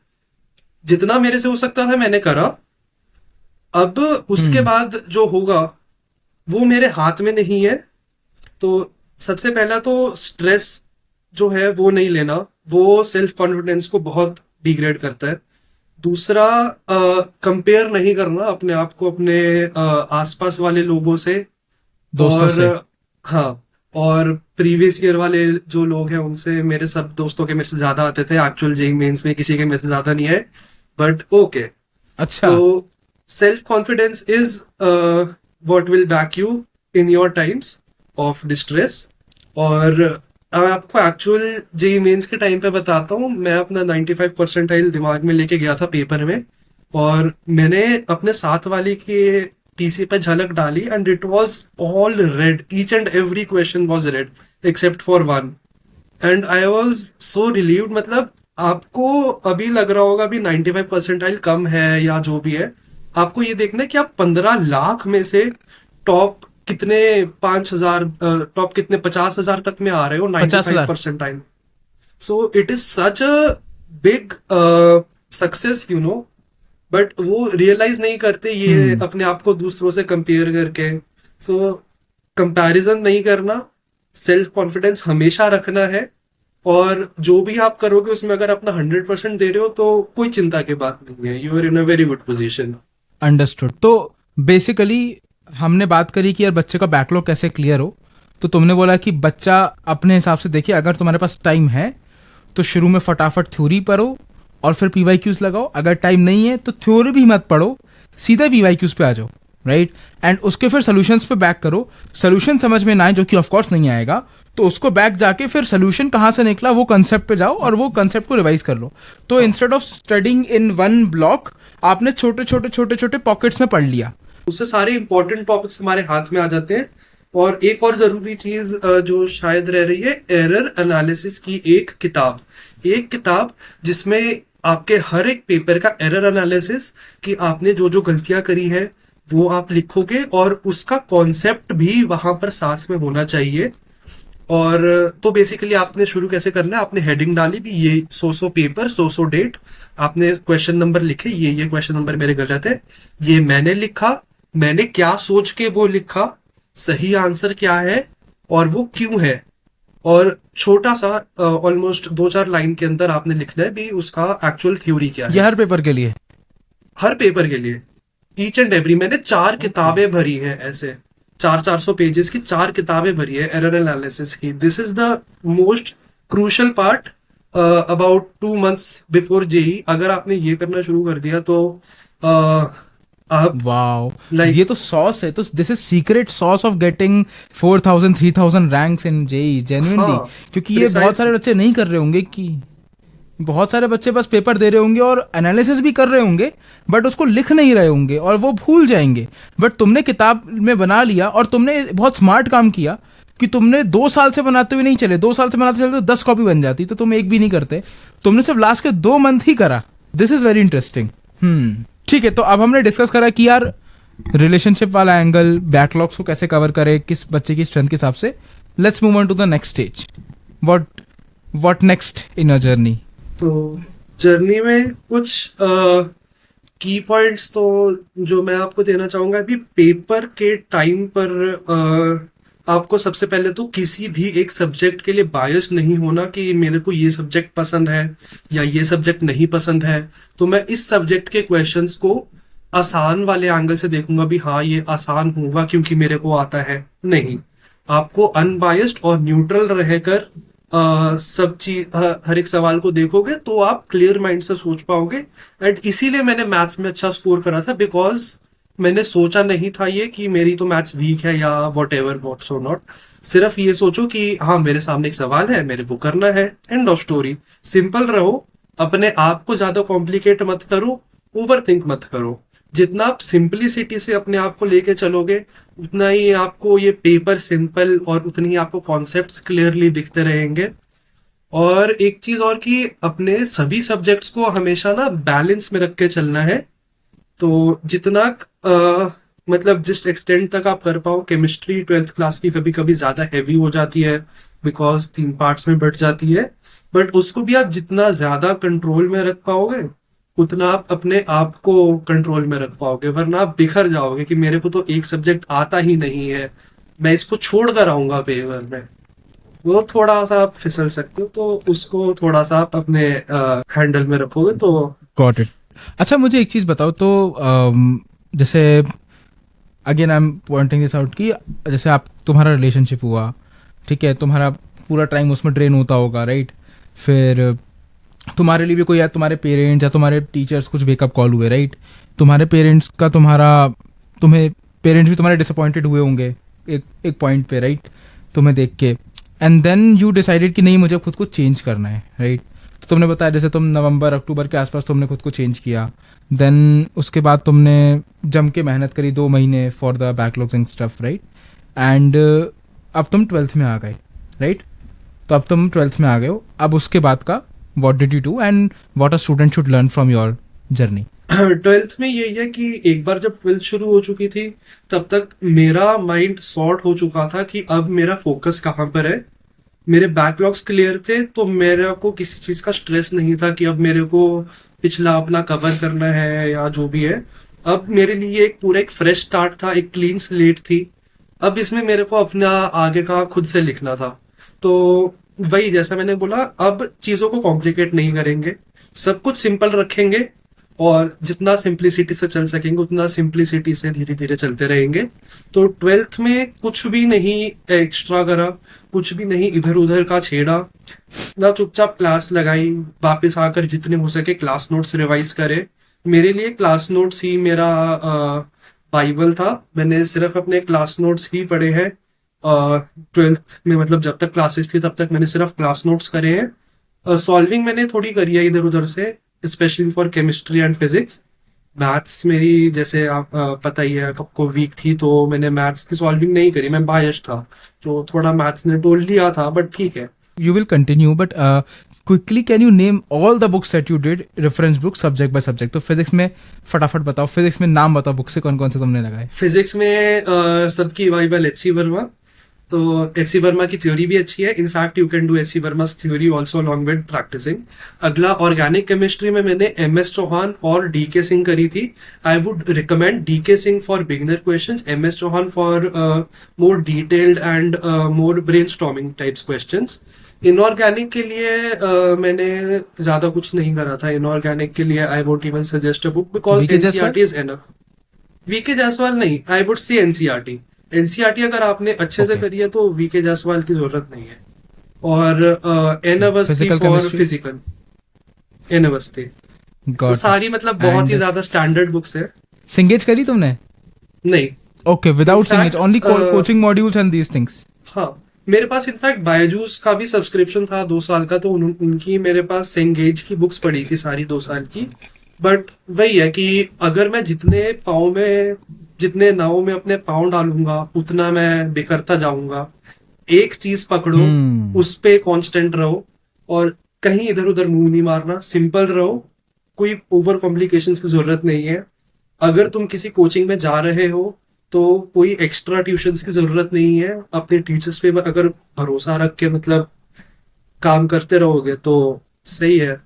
जितना मेरे से हो सकता था मैंने करा, अब उसके हम्म। बाद जो होगा वो मेरे हाथ में नहीं है। तो सबसे पहला तो स्ट्रेस जो है वो नहीं लेना, वो सेल्फ कॉन्फिडेंस को बहुत डिग्रेड करता है। दूसरा, कंपेयर नहीं करना अपने आप को अपने आसपास वाले लोगों से। दोस्तों और से। हाँ, और प्रीवियस ईयर वाले जो लोग हैं उनसे, मेरे सब दोस्तों के मेरे से ज्यादा आते थे एक्चुअल जेई मेंस में, किसी के मेरे से ज्यादा नहीं है, बट ओके। अच्छा। तो self confidence is what will back you in your time's of distress. और मैं आपको एक्चुअल जेई मेंस के टाइम पे बताता हूँ। मैं अपना 95 परसेंटाइल दिमाग में लेके गया था पेपर में, और मैंने अपने साथ वाले के पीसी पे झलक डाली and it was all red, each and every question was red except for one. And I was so relieved. मतलब आपको अभी लग रहा होगा अभी 95 परसेंटाइल कम है या जो भी है, आपको ये देखना है कि आप 15 लाख में से टॉप कितने, 5,000, टॉप कितने 50,000 तक में आ रहे हो, 95 50,000। Percentile. So it is such a big success, you know. But वो रियलाइज नहीं करते ये हम्म। अपने आप को दूसरों से कंपेयर करके। सो कंपैरिजन नहीं करना, सेल्फ कॉन्फिडेंस हमेशा रखना है, और जो भी आप करोगे उसमें अगर अपना 100% दे रहे हो तो कोई चिंता की बात नहीं है, you are in a very good position. Understood. तो बेसिकली हमने बात करी कि यार बच्चे का बैकलॉग कैसे क्लियर हो। तो तुमने बोला कि बच्चा अपने हिसाब से देखिए, अगर तुम्हारे पास टाइम है तो शुरू में फटाफट थ्योरी पढ़ो और फिर पीवाईक्यूज लगाओ। अगर टाइम नहीं है तो थ्योरी भी मत पढ़ो, सीधा पीवाईक्यूज पे आ जाओ, राइट। एंड उसके फिर सोल्यूशंस पे बैक करो। सोल्यूशन समझ में ना आए, जो कि ऑफकोर्स नहीं आएगा, तो उसको बैक जाके फिर सोल्यूशन कहाँ से निकला वो कंसेप्ट पे जाओ और वो कंसेप्ट को रिवाइज कर लो। तो हाँ, instead of studying in one block, आपने छोटे छोटे छोटे छोटे पॉकेट्स में पढ़ लिया। उससे सारे इंपॉर्टेंट टॉपिक्स हमारे हाथ में आ जाते हैं। और एक और जरूरी चीज जो शायद रह रही है, एरर एनालिसिस की एक किताब जिसमें आपके हर एक पेपर का एरर एनालिसिस, कि आपने जो जो गलतियां करी है वो आप लिखोगे, और उसका कॉन्सेप्ट भी वहां पर साथ में होना चाहिए। और तो बेसिकली आपने शुरू कैसे करना है, आपने हेडिंग डाली भी ये सो पेपर सो डेट, आपने क्वेश्चन नंबर लिखे, ये क्वेश्चन नंबर मेरे गलत है, ये मैंने लिखा, मैंने क्या सोच के वो लिखा, सही आंसर क्या है और वो क्यों है। और छोटा सा ऑलमोस्ट 2-4 लाइन के अंदर आपने लिखना है भी उसका एक्चुअल थ्योरी क्या ये है। हर पेपर के लिए। हर पेपर के लिए, ईच एंड एवरी। मैंने 4 किताबें भरी हैं ऐसे, 400-400 पेजेस की 4 किताबें भरी है एरर एनालिसिस की। This is the most crucial part about 2 months before JEE. अगर आपने ये करना शुरू कर दिया तो आप वाओ, ये लाइक, तो सॉस है। तो this is secret sauce of getting 4,000 3,000 ranks in JEE, genuinely. हाँ, क्योंकि ये बहुत सारे प्रिसाइजली। बच्चे नहीं कर रहे होंगे, कि बहुत सारे बच्चे बस पेपर दे रहे होंगे और एनालिसिस भी कर रहे होंगे, बट उसको लिख नहीं रहे होंगे और वो भूल जाएंगे। बट तुमने किताब में बना लिया और तुमने बहुत स्मार्ट काम किया कि तुमने 2 साल से बनाते हुए नहीं चले। 2 साल से बनाते चले तो 10 कॉपी बन जाती, तो तुम एक भी नहीं करते। तुमने सिर्फ लास्ट के 2 मंथ ही करा। This is very interesting. ठीक है, तो अब हमने डिस्कस करा कि यार रिलेशनशिप वाला एंगल, बैकलॉग्स को कैसे कवर करे किस बच्चे की स्ट्रेंथ के हिसाब से। Let's move on to the next stage. What what next in your journey? तो जर्नी में कुछ की पॉइंट्स तो जो मैं आपको देना चाहूंगा, अभी पेपर के टाइम पर आपको सबसे पहले तो किसी भी एक सब्जेक्ट के लिए बायस नहीं होना कि मेरे को ये सब्जेक्ट पसंद है या ये सब्जेक्ट नहीं पसंद है, तो मैं इस सब्जेक्ट के क्वेश्चंस को आसान वाले एंगल से देखूंगा भी हाँ ये आसान होगा क्योंकि मेरे को आता है। नहीं, आपको अनबायस्ड और न्यूट्रल रहकर सब चीज, हर एक सवाल को देखोगे तो आप क्लियर माइंड से सोच पाओगे। एंड इसीलिए मैंने मैथ्स में अच्छा स्कोर करा था, बिकॉज मैंने सोचा नहीं था ये कि मेरी तो मैथ्स वीक है या what ever what so not. सिर्फ ये सोचो कि हाँ मेरे सामने एक सवाल है, मेरे को करना है, एंड ऑफ स्टोरी। सिंपल रहो, अपने आप को ज्यादा कॉम्प्लिकेट मत करो, ओवर थिंक मत करो। जितना आप सिंपलिसिटी से अपने आप को लेके चलोगे उतना ही आपको ये पेपर सिंपल और उतनी ही आपको कॉन्सेप्ट्स क्लियरली दिखते रहेंगे। और एक चीज और कि अपने सभी सब्जेक्ट्स को हमेशा ना बैलेंस में रख के चलना है। तो जितना मतलब जिस एक्सटेंट तक आप कर पाओ, केमिस्ट्री 12th क्लास की कभी कभी ज्यादा हैवी हो जाती है बिकॉज 3 पार्ट्स में बढ़ जाती है, बट उसको भी आप जितना ज्यादा कंट्रोल में रख पाओगे उतना आप अपने आप को कंट्रोल में रख पाओगे, वरना आप बिखर जाओगे कि मेरे को तो एक सब्जेक्ट आता ही नहीं है, मैं इसको छोड़ कर आऊंगा पेपर में। वो थोड़ा सा आप फिसल सकते हो, तो उसको थोड़ा सा आप अपने हैंडल में रखोगे तो। Got it. अच्छा मुझे एक चीज़ बताओ तो जैसे again I am pointing this out कि जैसे आप तुम्हारा रिलेशनशिप हुआ, ठीक है, तुम्हारा पूरा टाइम उसमें ड्रेन होता होगा, राइट? फिर तुम्हारे लिए भी कोई या तुम्हारे पेरेंट्स या तुम्हारे टीचर्स कुछ वेकअप कॉल हुए, राइट? तुम्हारे पेरेंट्स का तुम्हें पेरेंट्स भी तुम्हारे डिसअपॉइंटेड हुए होंगे एक एक पॉइंट पे, राइट? तुम्हें देख के, एंड देन यू डिसाइडेड कि नहीं मुझे खुद को चेंज करना है, राइट? तो तुमने बताया जैसे तुम नवंबर अक्टूबर के आसपास तुमने खुद को चेंज किया, देन उसके बाद तुमने जम के मेहनत करी 2 महीने for the backlogs and stuff, right? And अब तुम 12th में आ गए, राइट? तो अब तुम 12th में आ गए हो, अब उसके बाद का what did you do and what a student should learn from your journey? 12th में यही है कि एक बार जब 12th शुरू हो चुकी थी तब तक मेरा माइंड सॉर्ट हो चुका था कि अब मेरा फोकस कहाँ पर है। मेरे बैकलॉग्स क्लियर थे, तो मेरे को किसी चीज का स्ट्रेस नहीं था कि अब मेरे को पिछला अपना कवर करना है या जो भी है। अब मेरे लिए एक पूरा एक फ्रेश स्टार्ट था, एक क्लीन स्लेट थी। अब इसमें मेरे को अपना आगे का खुद से लिखना था। तो वही जैसा मैंने बोला, अब चीजों को कॉम्प्लिकेट नहीं करेंगे, सब कुछ सिंपल रखेंगे और जितना सिंप्लिसिटी से चल सकेंगे उतना सिंप्लिसिटी से धीरे धीरे चलते रहेंगे। तो 12th में कुछ भी नहीं एक्स्ट्रा करा, कुछ भी नहीं इधर उधर का छेड़ा ना, चुपचाप क्लास लगाई, वापस आकर जितने हो सके क्लास नोट्स रिवाइज करे। मेरे लिए क्लास नोट्स ही मेरा बाइबल था। मैंने सिर्फ अपने क्लास नोट्स ही पढ़े हैं 12th में, मतलब जब तक क्लासेस थी तब तक मैंने सिर्फ क्लास नोट्स करे हैं। सॉल्विंग मैंने थोड़ी करी है इधर उधर से, specially for chemistry and physics. Maths मेरी जैसे आप पता ही है आपको वीक थी, तो मैंने मैथ्स की सॉल्विंग नहीं करी, मैं बायस था तो थोड़ा मैथ्स ने टोल लिया था, बट ठीक है। You will continue, but quickly can you name all the books that you did, reference books, subject by subject? तो फिजिक्स में फटाफट बताओ, फिजिक्स में नाम बताओ बुक से कौन कौन से तुमने लगाए। फिजिक्स में सबकी बाइबल एच सी वर्मा। तो एच सी वर्मा की थ्योरी भी अच्छी है, in fact you can do H C Verma's theory also along with practising. अगला ऑर्गेनिक केमिस्ट्री में मैंने एम एस चौहान और डी के सिंह करी थी। I would recommend D K Singh for beginner questions, M S Chauhan for more detailed and more brainstorming types questions. Inorganic के लिए मैंने ज्यादा कुछ नहीं करा था। इनऑर्गेनिक के लिए I won't even suggest a book because VK Jaiswal? NCERT is enough. VK Jaiswal नहीं, I would say NCERT. NCERT अगर आपने अच्छे से Okay. करी है तो वीके जायसवाल की जरूरत नहीं है। और N Awasthi Physical for chemistry? Physical, N Awasthi. तो Got it. सारी मतलब बहुत ही And ज्यादा स्टैंडर्ड बुक्स है। सिंगेज करी तुमने? नहीं, okay, without In fact, Cengage, only coaching modules and these things. हाँ, मेरे पास इनफैक्ट बायजूस का भी सब्सक्रिप्शन था 2 साल का, तो उनकी मेरे पास सेंगेज की बुक्स पड़ी थी सारी 2 साल की। बट वही है कि अगर मैं जितने नाव में अपने पाँव डालूंगा उतना मैं बिखरता जाऊंगा। एक चीज पकड़ो, उस पे कांस्टेंट रहो और कहीं इधर उधर मुंह नहीं मारना, सिंपल रहो, कोई ओवर कॉम्प्लिकेशंस की जरूरत नहीं है। अगर तुम किसी कोचिंग में जा रहे हो तो कोई एक्स्ट्रा ट्यूशंस की जरूरत नहीं है। अपने टीचर्स पे अगर भरोसा रख के मतलब काम करते रहोगे तो सही है,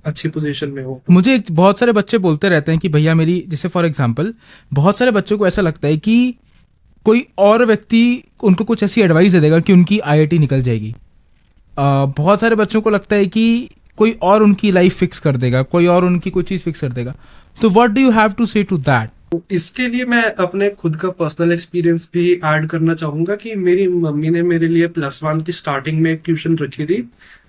अच्छी पोजीशन में हो। मुझे बहुत सारे बच्चे बोलते रहते हैं कि भैया मेरी, जैसे फॉर एग्जांपल बहुत सारे बच्चों को ऐसा लगता है कि कोई और व्यक्ति उनको कुछ ऐसी एडवाइस दे देगा कि उनकी आईआईटी निकल जाएगी। बहुत सारे बच्चों को लगता है कि कोई और उनकी लाइफ फिक्स कर देगा, कोई और उनकी कोई चीज़ फिक्स कर देगा। तो what do you have to say to that? इसके लिए मैं अपने खुद का पर्सनल एक्सपीरियंस भी ऐड करना चाहूंगा कि मेरी मम्मी ने मेरे लिए +1 की स्टार्टिंग में एक ट्यूशन रखी थी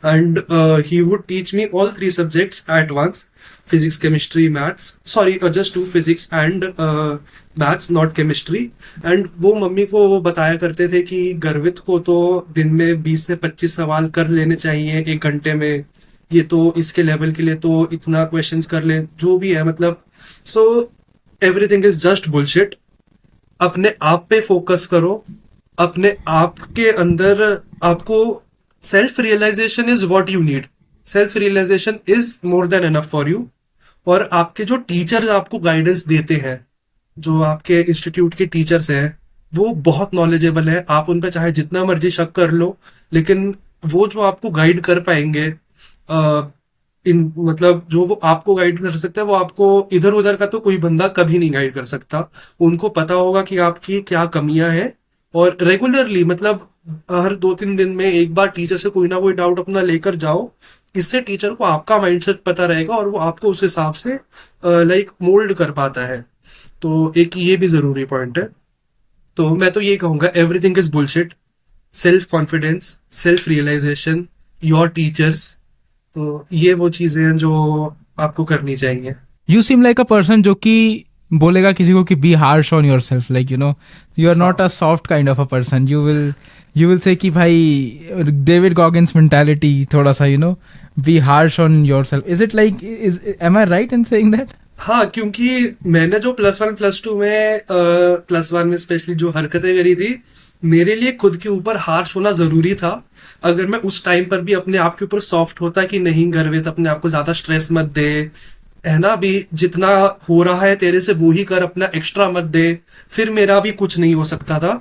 and he would teach me all 3 subjects at once, physics chemistry maths, sorry just 2 physics and maths, not chemistry. And वो मम्मी को वो बताया करते थे कि गर्वित को तो दिन में 20 से 25 सवाल कर लेने चाहिए 1 घंटे में, ये तो इसके लेवल के लिए तो इतना क्वेश्चंस कर ले, जो भी है मतलब। So everything is just bullshit. अपने आप पे फोकस करो, अपने आप के अंदर आपको self realisation is what you need. Self realisation is more than enough for you. और आपके जो टीचर्स आपको गाइडेंस देते हैं, जो आपके इंस्टीट्यूट के टीचर्स हैं, वो बहुत नॉलेजेबल है। आप उन पे चाहे जितना मर्जी शक कर लो, लेकिन वो जो आपको गाइड कर पाएंगे, इन मतलब जो वो आपको गाइड कर सकते हैं, वो आपको इधर उधर का तो कोई बंदा कभी नहीं गाइड कर सकता। उनको पता होगा कि आपकी क्या कमियां हैं। और रेगुलरली मतलब हर 2-3 दिन में एक बार टीचर से कोई ना कोई डाउट अपना लेकर जाओ। इससे टीचर को आपका माइंडसेट पता रहेगा और वो आपको उस हिसाब से लाइक मोल्ड कर पाता है। तो एक ये भी जरूरी पॉइंट है। तो मैं तो ये कहूंगा, everything is bullshit. Self confidence, self realisation, your teachers. तो ये वो चीजें हैं जो आपको करनी चाहिए। You seem like a person जो कि बोलेगा किसी को कि be harsh on yourself, like you know you are not a soft kind of a person. You will say कि भाई डेविड गॉगिन्स मेंटालिटी, थोड़ा सा you know be harsh on yourself. Is it like, is am I right in saying that? हाँ, क्योंकि मैंने जो +1 +2 में +1 में स्पेशली जो हरकतें करी थी, मेरे लिए खुद के ऊपर हार्श होना जरूरी था। अगर मैं उस टाइम पर भी अपने आप के ऊपर सॉफ्ट होता कि नहीं गर्वित, अपने आप को ज्यादा स्ट्रेस मत दे, है ना, भी जितना हो रहा है तेरे से वो ही कर, अपना एक्स्ट्रा मत दे, फिर मेरा भी कुछ नहीं हो सकता था।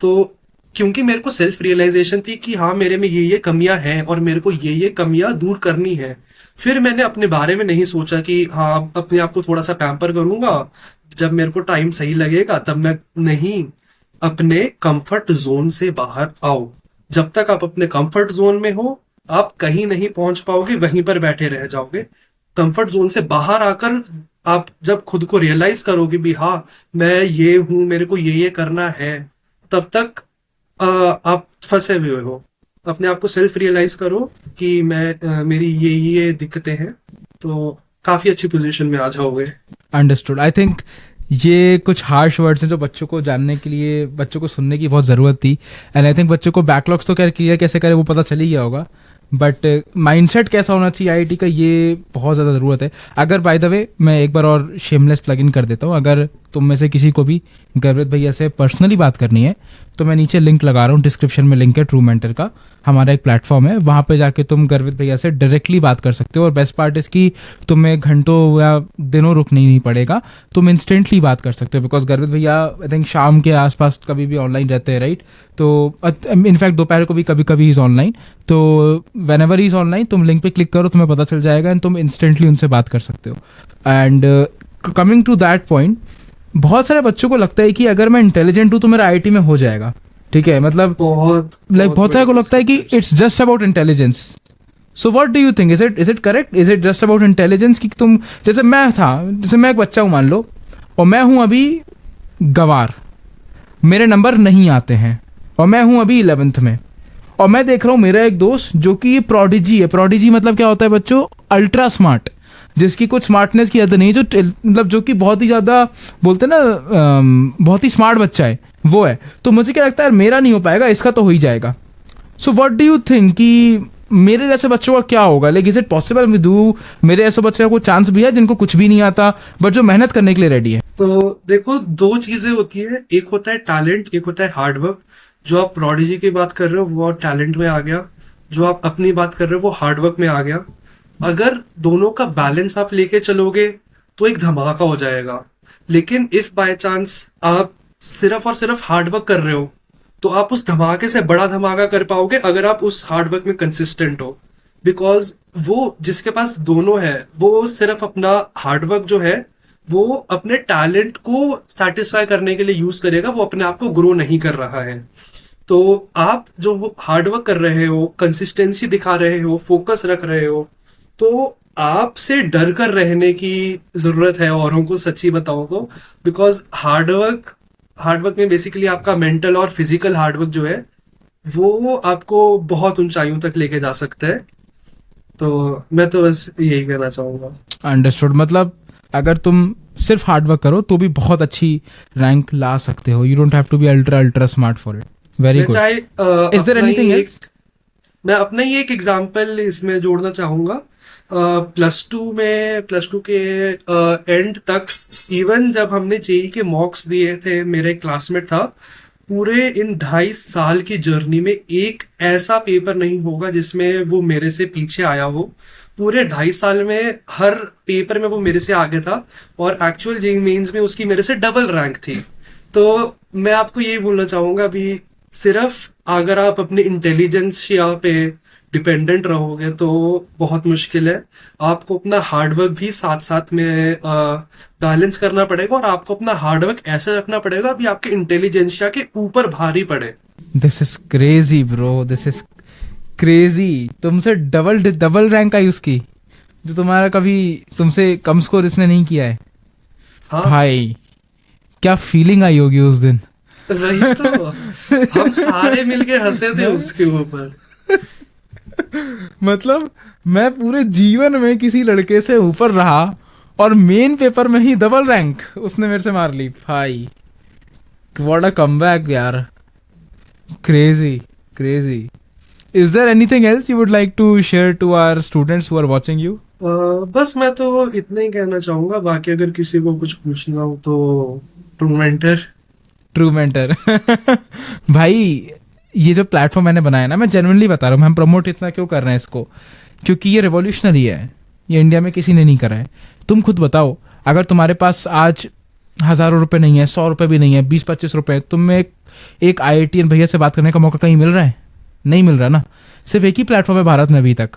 तो क्योंकि मेरे को सेल्फ रियलाइजेशन थी कि हाँ मेरे में ये कमियां हैं और मेरे को ये कमियां दूर करनी है, फिर मैंने अपने बारे में नहीं सोचा कि हाँ अपने आप को थोड़ा सा पैम्पर करूंगा, जब मेरे को टाइम सही लगेगा तब मैं। नहीं, अपने कंफर्ट जोन से बाहर आओ। जब तक आप अपने कंफर्ट जोन में हो, आप कहीं नहीं पहुंच पाओगे, वहीं पर बैठे रह जाओगे। कंफर्ट जोन से बाहर आकर आप जब खुद को रियलाइज करोगे भी हाँ मैं ये हूं, मेरे को ये करना है, तब तक आप फंसे हुए हो। अपने आप को सेल्फ रियलाइज करो कि मेरी ये दिक्कतें हैं, तो काफी अच्छी पोजीशन में आ जाओगे। अंडरस्टूड। आई थिंक ये कुछ हार्श वर्ड्स हैं जो बच्चों को जानने के लिए, बच्चों को सुनने की बहुत ज़रूरत थी। एंड आई थिंक बच्चों को बैकलॉग्स तो खैर क्लियर कैसे करें वो पता चल ही गया होगा, बट माइंडसेट कैसा होना चाहिए आईआईटी का, ये बहुत ज़्यादा ज़रूरत है। अगर बाय द वे मैं एक बार और शेमलेस प्लग इन कर देता हूँ, अगर तुम में से किसी को भी गर्वित भैया से पर्सनली बात करनी है तो मैं नीचे लिंक लगा रहा हूँ, डिस्क्रिप्शन में लिंक है, ट्रू मेंटर का हमारा एक प्लेटफॉर्म है, वहाँ पे जाके तुम गर्वित भैया से डायरेक्टली बात कर सकते हो। और बेस्ट पार्ट इसकी, तुम्हें घंटों या दिनों रुकना नहीं पड़ेगा, तुम इंस्टेंटली बात कर सकते हो। बिकॉज गर्वित भैया आई थिंक शाम के आसपास कभी भी ऑनलाइन रहते हैं, राइट? तो इनफैक्ट दोपहर को भी कभी कभी इज ऑनलाइन। तो वेन एवर इज ऑनलाइन तुम लिंक पे क्लिक करो, तुम्हें पता चल जाएगा एंड तुम इंस्टेंटली उनसे बात कर सकते हो। And coming to that point, बहुत सारे बच्चों को लगता है कि अगर मैं इंटेलिजेंट हूँ तो मेरा आईआईटी में हो जाएगा, ठीक है? मतलब बहुत सारे को लगता है कि it's just about intelligence. So what do you think, is it correct, is it just about intelligence? कि तुम, जैसे मैं एक बच्चा हूँ मान लो, और मैं हूँ अभी गंवार, मेरे नंबर नहीं आते हैं, और मैं हूँ अभी 11th में, और मैं देख रहा हूँ मेरा एक दोस्त जो कि ये प्रोडिजी है। प्रोडिजी मतलब क्या होता है बच्चों? अल्ट्रा स्मार्ट, जिसकी कुछ स्मार्टनेस की हद नहीं, जो मतलब जो कि बहुत ही ज़्यादा बोलते हैं ना, बहुत ही स्मार्ट बच्चा है, वो है। तो मुझे क्या लगता है, मेरा नहीं हो पाएगा, इसका तो हो ही जाएगा। So what do you think कि मेरे जैसे बच्चों का क्या होगा? Like is it possible with you, मेरे ऐसे बच्चों का कोई चांस भी है जिनको कुछ भी नहीं आता बट जो मेहनत करने के लिए रेडी है? तो देखो, दो चीजें होती है, एक होता है टैलेंट, एक होता है हार्डवर्क। जो आप प्रोडिजी की बात कर रहे हो वो टैलेंट में आ गया, जो आप अपनी बात कर रहे हो वो हार्डवर्क में आ गया। अगर दोनों का बैलेंस आप लेके चलोगे तो एक धमाका हो जाएगा। लेकिन इफ बाय चांस आप सिर्फ और सिर्फ हार्डवर्क कर रहे हो, तो आप उस धमाके से बड़ा धमाका कर पाओगे अगर आप उस हार्डवर्क में कंसिस्टेंट हो। बिकॉज वो जिसके पास दोनों है, वो सिर्फ अपना हार्डवर्क जो है वो अपने टैलेंट को सेटिस्फाई करने के लिए यूज करेगा, वो अपने आप को ग्रो नहीं कर रहा है। तो आप जो हार्डवर्क कर रहे हो, कंसिस्टेंसी दिखा रहे हो, फोकस रख रहे हो, तो आपसे डर कर रहने की जरूरत है औरों को, सच्ची बताऊं तो। बिकॉज हार्डवर्क में बेसिकली आपका मेंटल और फिजिकल हार्डवर्क जो है वो आपको बहुत ऊंचाइयों तक लेके जा सकता है। तो मैं तो बस यही कहना चाहूंगा। अंडरस्टूड। मतलब अगर तुम सिर्फ हार्डवर्क करो तो भी बहुत अच्छी रैंक ला सकते हो। You don't have to be ultra smart for it. Very good. Is there anything else? मैं अपना ही एक एग्जांपल इसमें जोड़ना चाहूंगा। प्लस टू के एंड तक, इवन जब हमने जेई के मॉक्स दिए थे, मेरे क्लासमेट था, पूरे इन 2.5 साल की जर्नी में एक ऐसा पेपर नहीं होगा जिसमें वो मेरे से पीछे आया हो। पूरे 2.5 साल में हर पेपर में वो मेरे से आगे था, और एक्चुअल जेईई मेंस में उसकी मेरे से डबल रैंक थी। तो मैं आपको यही बोलना चाहूंगा, अभी सिर्फ अगर आप अपने इंटेलिजेंस या पे डिपेंडेंट रहोगे तो बहुत मुश्किल है। आपको अपना हार्डवर्क भी साथ साथ में बैलेंस करना पड़ेगा, और आपको अपना हार्डवर्क ऐसे रखना पड़ेगा अभी आपके इंटेलिजेंसिया के ऊपर भारी पड़े। This is crazy bro, this is crazy. तुमसे डबल डबल रैंक आई उसकी, जो तुम्हारा कभी तुमसे कम स्कोर इसने नहीं किया है। हाँ, भाई क्या फीलिंग आई होगी उस दिन। वही तो। हम सारे मिलके हंसे थे उसके ऊपर। मतलब मैं पूरे जीवन में किसी लड़के से ऊपर रहा, और मेन पेपर में ही डबल रैंक उसने मेरे से मार ली। भाई व्हाट अ कमबैक यार, crazy crazy. Is there anything else you would like to share to our students who are watching you? बस मैं तो इतना ही कहना चाहूंगा, बाकी अगर किसी को कुछ पूछना हो तो ट्रू मेंटर। True mentor. भाई ये जो प्लेटफॉर्म मैंने बनाया ना, मैं जेन्युइनली बता रहा हूँ, हम प्रमोट इतना क्यों कर रहे हैं इसको, क्योंकि ये रिवॉल्यूशनरी है। ये इंडिया में किसी ने नहीं करा है। तुम खुद बताओ, अगर तुम्हारे पास आज हज़ारों रुपए नहीं है, 100 रुपए भी नहीं है, 20-25 रुपए, तुम्हें एक IITian भैया से बात करने का मौका कहीं मिल रहा है? नहीं मिल रहा ना। सिर्फ एक ही प्लेटफॉर्म है भारत में अभी तक,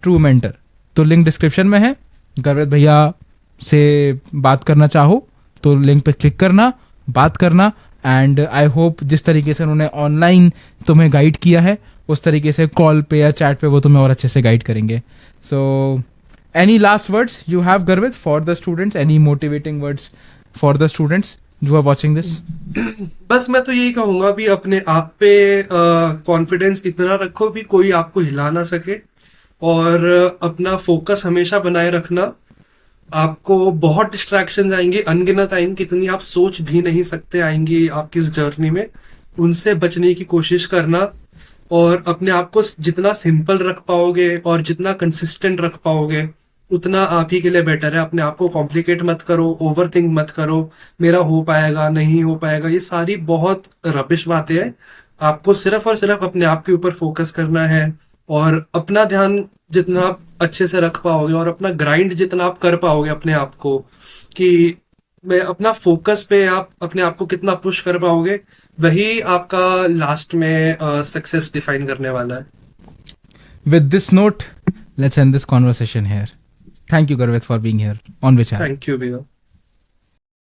ट्रू मेंटर। तो लिंक डिस्क्रिप्शन में है। गर्वित भैया से बात करना चाहो तो लिंक पे क्लिक करना, बात करना। एंड आई होप जिस तरीके से उन्होंने ऑनलाइन तुम्हें गाइड किया है, उस तरीके से कॉल पे या चैट पे वो तुम्हें और अच्छे से गाइड करेंगे। So any last words you have Garvit for the students? Any motivating words for the students जो आर वाचिंग दिस? बस मैं तो यही कहूंगा, भी अपने आप पे कॉन्फिडेंस इतना रखो भी कोई आपको हिला ना सके, और अपना फोकस हमेशा बनाए रखना। आपको बहुत डिस्ट्रैक्शंस आएंगी, अनगिनत आएंगी, कितनी आप सोच भी नहीं सकते आएंगी आपकी इस जर्नी में। उनसे बचने की कोशिश करना, और अपने आप को जितना सिंपल रख पाओगे और जितना कंसिस्टेंट रख पाओगे उतना आप ही के लिए बेटर है। अपने आप को कॉम्प्लिकेट मत करो, ओवर थिंक मत करो, मेरा हो पाएगा नहीं हो पाएगा, ये सारी बहुत रबिश बातें हैं। आपको सिर्फ और सिर्फ अपने आप के ऊपर फोकस करना है, और अपना ध्यान जितना आप अच्छे से रख पाओगे और अपना ग्राइंड जितना आप कर पाओगे अपने आप को, कि मैं अपना फोकस पे आप अपने आप को कितना पुश कर पाओगे, वही आपका लास्ट में सक्सेस डिफाइन करने वाला है। With this note, let's end this conversation here. Thank you, Garvit, for being here on Vichar. Thank you भैया।